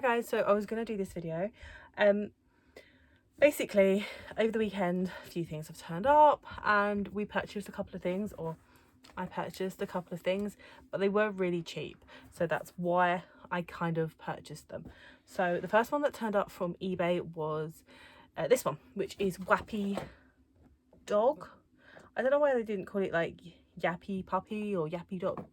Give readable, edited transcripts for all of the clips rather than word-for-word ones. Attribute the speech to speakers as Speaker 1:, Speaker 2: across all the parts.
Speaker 1: guys, so I was going to do this video. Basically, over the weekend, a few things have turned up and we purchased a couple of things, or I purchased a couple of things, but they were really cheap. So that's why I kind of purchased them. So the first one that turned up from eBay was this one, which is Wappy Dog. I don't know why they didn't call it like Yappy Puppy or Yappy Dog.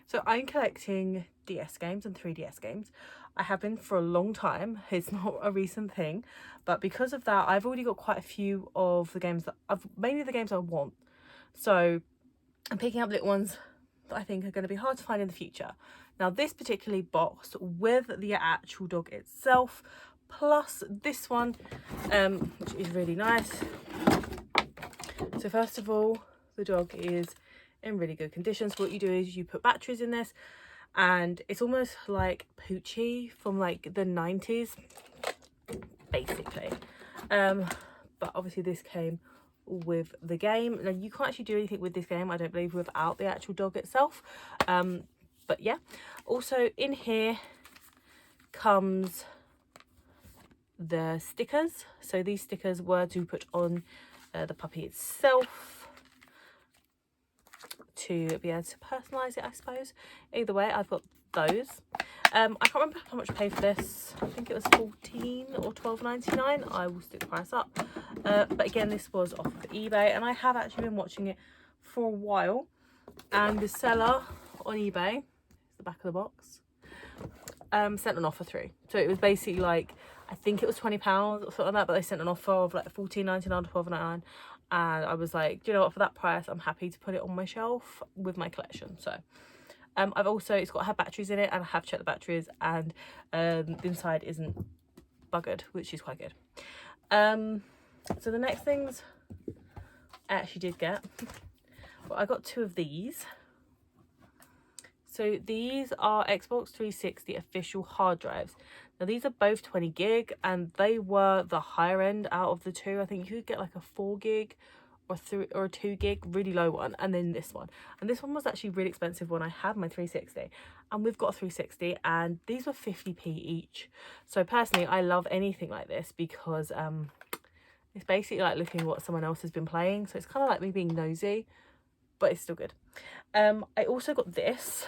Speaker 1: So I'm collecting DS games and 3DS games. I have been for a long time. It's not a recent thing, but because of that, I've already got quite a few of the games that mainly the games I want. So I'm picking up little ones that I think are going to be hard to find in the future. Now this particularly box with the actual dog itself, plus this one, which is really nice. So first of all, the dog is in really good condition. So what you do is you put batteries in this, and it's almost like Poochie from like the 90s basically, but obviously this came with the game. Now you can't actually do anything with this game, I don't believe, without the actual dog itself, but yeah. Also in here comes the stickers. So these stickers were to put on the puppy itself, to be able to personalize it, I suppose. Either way, I've got those. I can't remember how much I paid for this. I think it was $14 or $12.99. I will stick the price up, but again, this was off of eBay, and I have actually been watching it for a while, and the seller on eBay, the back of the box, sent an offer through. So it was basically like, I think it was £20 or something like that, but they sent an offer of like $14.99 to $12.99. And I was like, do you know what, for that price I'm happy to put it on my shelf with my collection. So I've also, it's got to have batteries in it, and I have checked the batteries, and the inside isn't buggered, which is quite good. So the next things I actually did get, well, I got two of these. So these are Xbox 360 official hard drives. Now these are both 20 gig, and they were the higher end out of the two. I think you could get like a 4 gig or a 2 gig, really low one, and then this one. And this one was actually really expensive when I had my 360, and we've got a 360, and these were 50p each. So personally, I love anything like this because it's basically like looking at what someone else has been playing. So it's kind of like me being nosy, but it's still good. I also got this.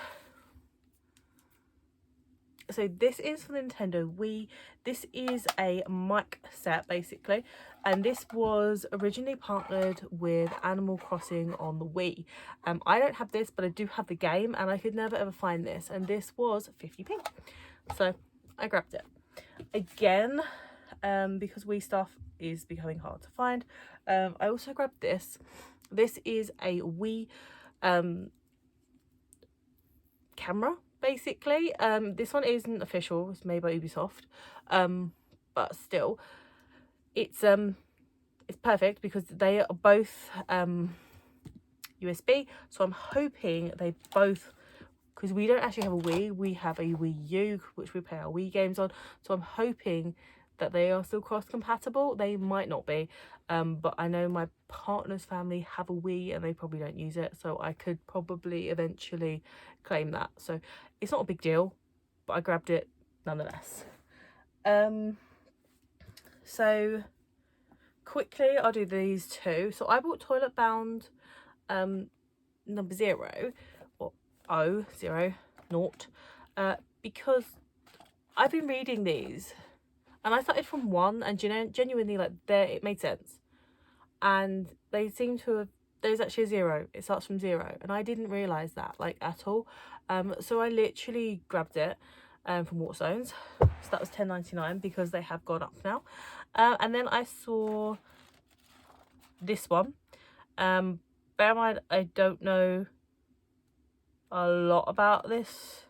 Speaker 1: So this is for the Nintendo Wii. This is a mic set basically, and this was originally partnered with Animal Crossing on the Wii. I don't have this, but I do have the game, and I could never ever find this, and this was 50p, so I grabbed it again, because Wii stuff is becoming hard to find. I also grabbed this. This is a Wii camera basically. This one isn't official, it's made by Ubisoft, but still it's perfect because they are both USB. So I'm hoping they both, because we don't actually have a Wii, we have a Wii U which we play our Wii games on, so I'm hoping that they are still cross compatible. They might not be, but I know my partner's family have a Wii and they probably don't use it, so I could probably eventually claim that. So it's not a big deal, but I grabbed it nonetheless. So quickly I'll do these two. So I bought Toilet Bound number 0, or 0, because I've been reading these, and I started from 1, and genuinely, like, it made sense. And they seem to have, there's actually a 0. It starts from 0, and I didn't realise that, like, at all. So I literally grabbed it from Waterstones. So that was $10.99 because they have gone up now. And then I saw this one. Bear in mind, I don't know a lot about this.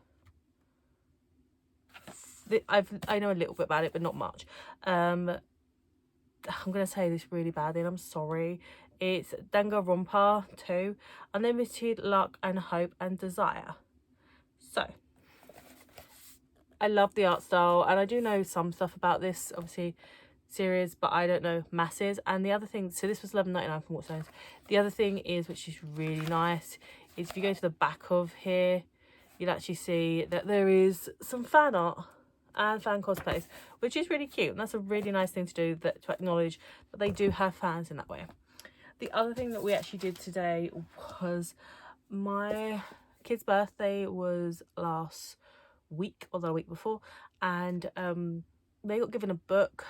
Speaker 1: I know a little bit about it, but not much. I'm gonna say this really badly, and I'm sorry. It's Danganronpa 2, Unlimited Luck and Hope and Desire. So I love the art style, and I do know some stuff about this, obviously, series, but I don't know masses. And the other thing, so this was $11.99 from Waterstones. The other thing is, which is really nice, is if you go to the back of here, you'll actually see that there is some fan art and fan cosplays, which is really cute, and that's a really nice thing to do, that to acknowledge that they do have fans in that way. The other thing that we actually did today was my kid's birthday was last week or the week before, and they got given a book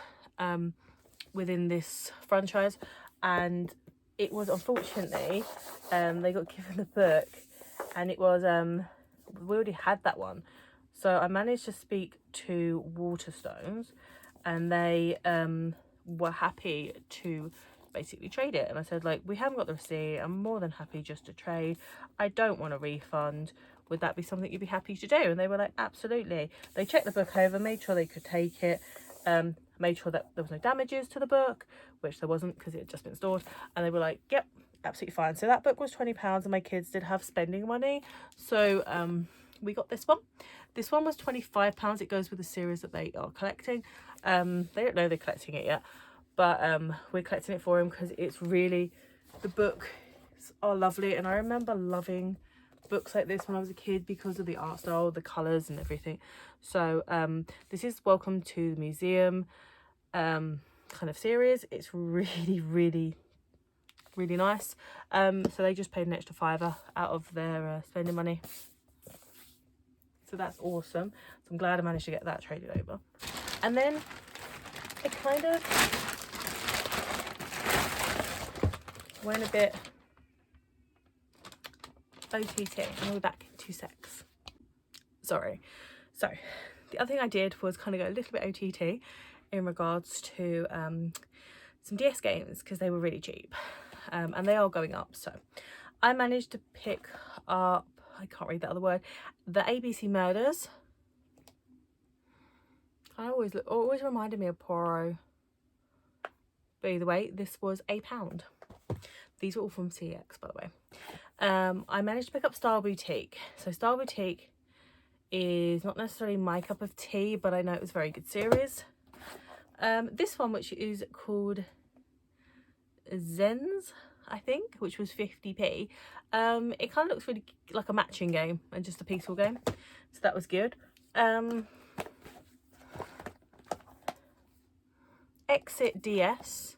Speaker 1: within this franchise, and it was unfortunately they got given a book and it was we already had that one, so I managed to speak to Waterstones and they were happy to basically trade it. And I said, like, we haven't got the receipt, I'm more than happy just to trade, I don't want a refund, would that be something you'd be happy to do? And they were like, absolutely. They checked the book over, made sure they could take it, made sure that there was no damages to the book, which there wasn't because it had just been stored, and they were like, yep, absolutely fine. So that book was £20, and my kids did have spending money, so we got this one. This one was £25. It goes with the series that they are collecting. They don't know they're collecting it yet, but we're collecting it for them because it's really, the books are lovely, and I remember loving books like this when I was a kid because of the art style, the colours and everything. So this is Welcome to the Museum kind of series. It's really, really, really nice. So they just paid an extra £5 out of their spending money, so that's awesome. So I'm glad I managed to get that traded over. And then it kind of went a bit OTT, and we'll be back in 2 secs. Sorry. So the other thing I did was kind of go a little bit OTT in regards to some DS games because they were really cheap, and they are going up. So I managed to pick up, I can't read that other word, the ABC Murders. I always reminded me of Poirot, but either way, this was £1. These are all from CX, by the way. I managed to pick up Star Boutique. So Star Boutique is not necessarily my cup of tea, but I know it was a very good series. This one, which is called Zens, I think, which was 50p. It kind of looks really like a matching game and just a peaceful game, so that was good. Exit DS.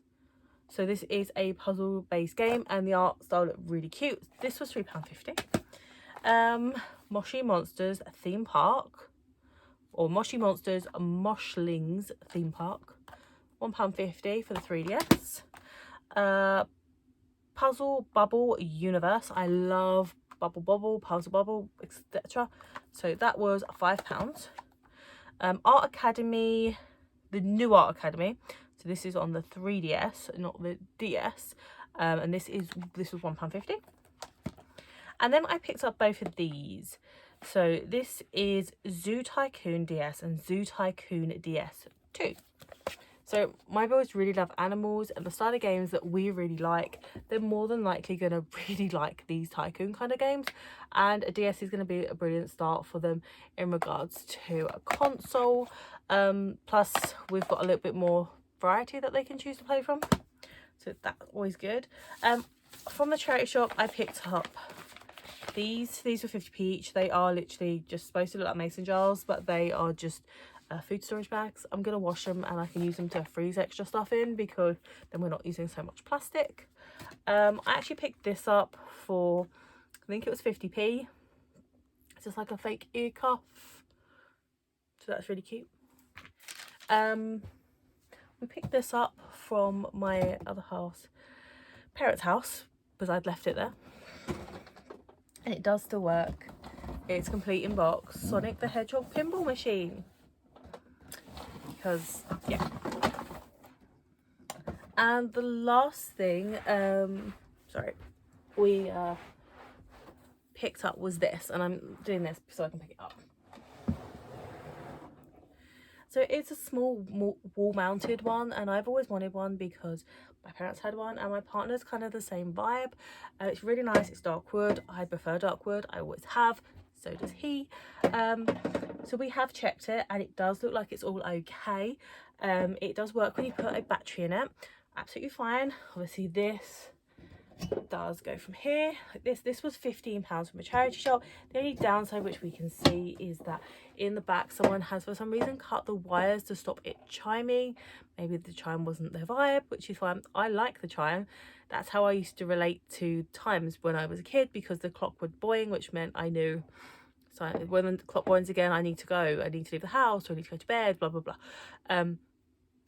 Speaker 1: So this is a puzzle based game and the art style looked really cute. This was £3.50. Moshi Monsters Theme Park, or Moshi Monsters Moshlings Theme Park, £1.50 for the 3DS. Puzzle Bubble Universe. I love Bubble Bobble, Puzzle Bubble, etc. So that was £5. Art Academy, the new Art Academy. So this is on the 3DS, not the DS. And this was £1.50. And then I picked up both of these. So this is Zoo Tycoon DS and Zoo Tycoon DS 2. So my boys really love animals, and the style of games that we really like, they're more than likely going to really like these tycoon kind of games. And a DS is going to be a brilliant start for them in regards to a console. Plus, we've got a little bit more variety that they can choose to play from. So that's always good. From the charity shop, I picked up these were 50p each. They are literally just supposed to look like mason jars, but they are just food storage bags. I'm gonna wash them and I can use them to freeze extra stuff in, because then we're not using so much plastic. I actually picked this up for, I think it was 50p. It's just like a fake ear cuff, so that's really cute. We picked this up from my other parents' house, because I'd left it there. And it does still work. It's complete in box. Sonic the Hedgehog pinball machine. Because, yeah. And the last thing, we picked up was this. And I'm doing this so I can pick it up. So it's a small wall-mounted one, and I've always wanted one because my parents had one, and my partner's kind of the same vibe. It's really nice. It's dark wood. I prefer dark wood. I always have. So does he. So we have checked it, and it does look like it's all okay. It does work when you put a battery in it. Absolutely fine. Obviously this does go from here like this was £15 from a charity shop. The only downside which we can see is that in the back someone has for some reason cut the wires to stop it chiming. Maybe the chime wasn't their vibe, which is fine. I like the chime. That's how I used to relate to times when I was a kid, because the clock would boing, which meant I knew, so when the clock boings again, I need to go, I need to leave the house, or I need to go to bed, blah blah blah.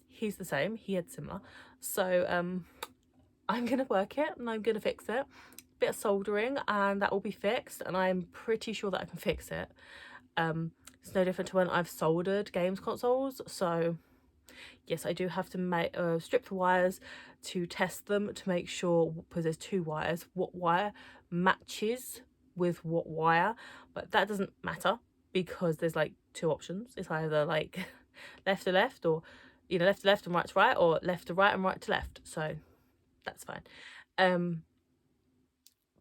Speaker 1: He's the same, he had similar. So I'm gonna work it and I'm gonna fix it. Bit of soldering and that will be fixed, and I'm pretty sure that I can fix it. It's no different to when I've soldered games consoles. So yes, I do have to strip the wires to test them to make sure, because there's two wires, what wire matches with what wire. But that doesn't matter because there's like two options. It's either like left to left, or left to left and right to right, or left to right and right to left. So that's fine.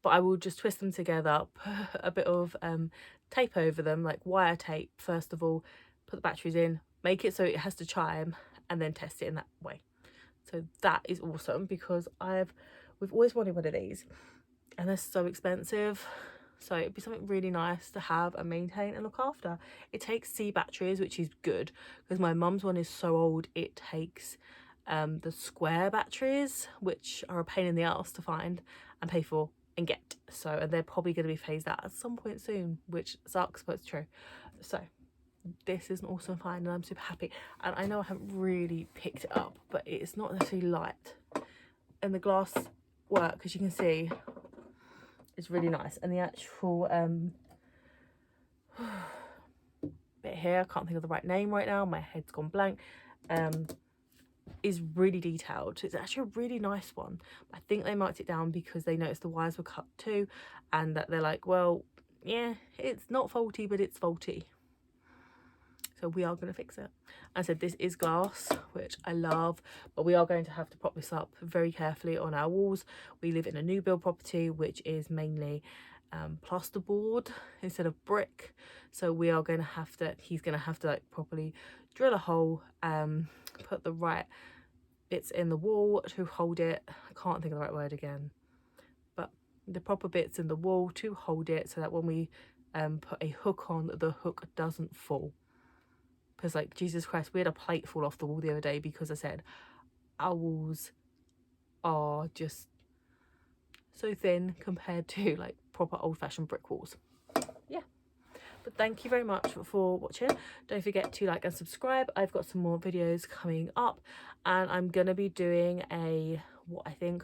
Speaker 1: But I will just twist them together, put a bit of tape over them, like wire tape first of all, put the batteries in, make it so it has to chime, and then test it in that way. So that is awesome, because we've always wanted one of these and they're so expensive. So it'd be something really nice to have and maintain and look after. It takes C batteries, which is good, because my mum's one is so old it takes the square batteries, which are a pain in the ass to find and pay for and get. So, and they're probably going to be phased out at some point soon, which sucks, but it's true. So this is an awesome find and I'm super happy. And I know I haven't really picked it up, but it's not necessarily light, and the glass work, as you can see, is really nice. And the actual bit here, I can't think of the right name right now, my head's gone blank, is really detailed. It's actually a really nice one. I think they marked it down because they noticed the wires were cut too, and that they're like, well, yeah, it's not faulty, but it's faulty. So we are going to fix it. I said this is glass, which I love, but we are going to have to prop this up very carefully on our walls. We live in a new build property, which is mainly plasterboard instead of brick. So we are going to have to, he's going to have to like properly drill a hole, put the right bits in the wall to hold it. I can't think of the right word again, but the proper bits in the wall to hold it, so that when we put a hook on, the hook doesn't fall. Because like, Jesus Christ, we had a plate fall off the wall the other day because I said our walls are just so thin compared to like proper old-fashioned brick walls. Yeah, but thank you very much for watching. Don't forget to like and subscribe. I've got some more videos coming up, and I'm gonna be doing what I think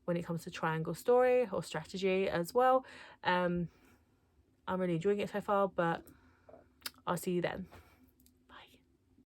Speaker 1: when it comes to triangle story or strategy as well. I'm really enjoying it so far, but I'll see you then.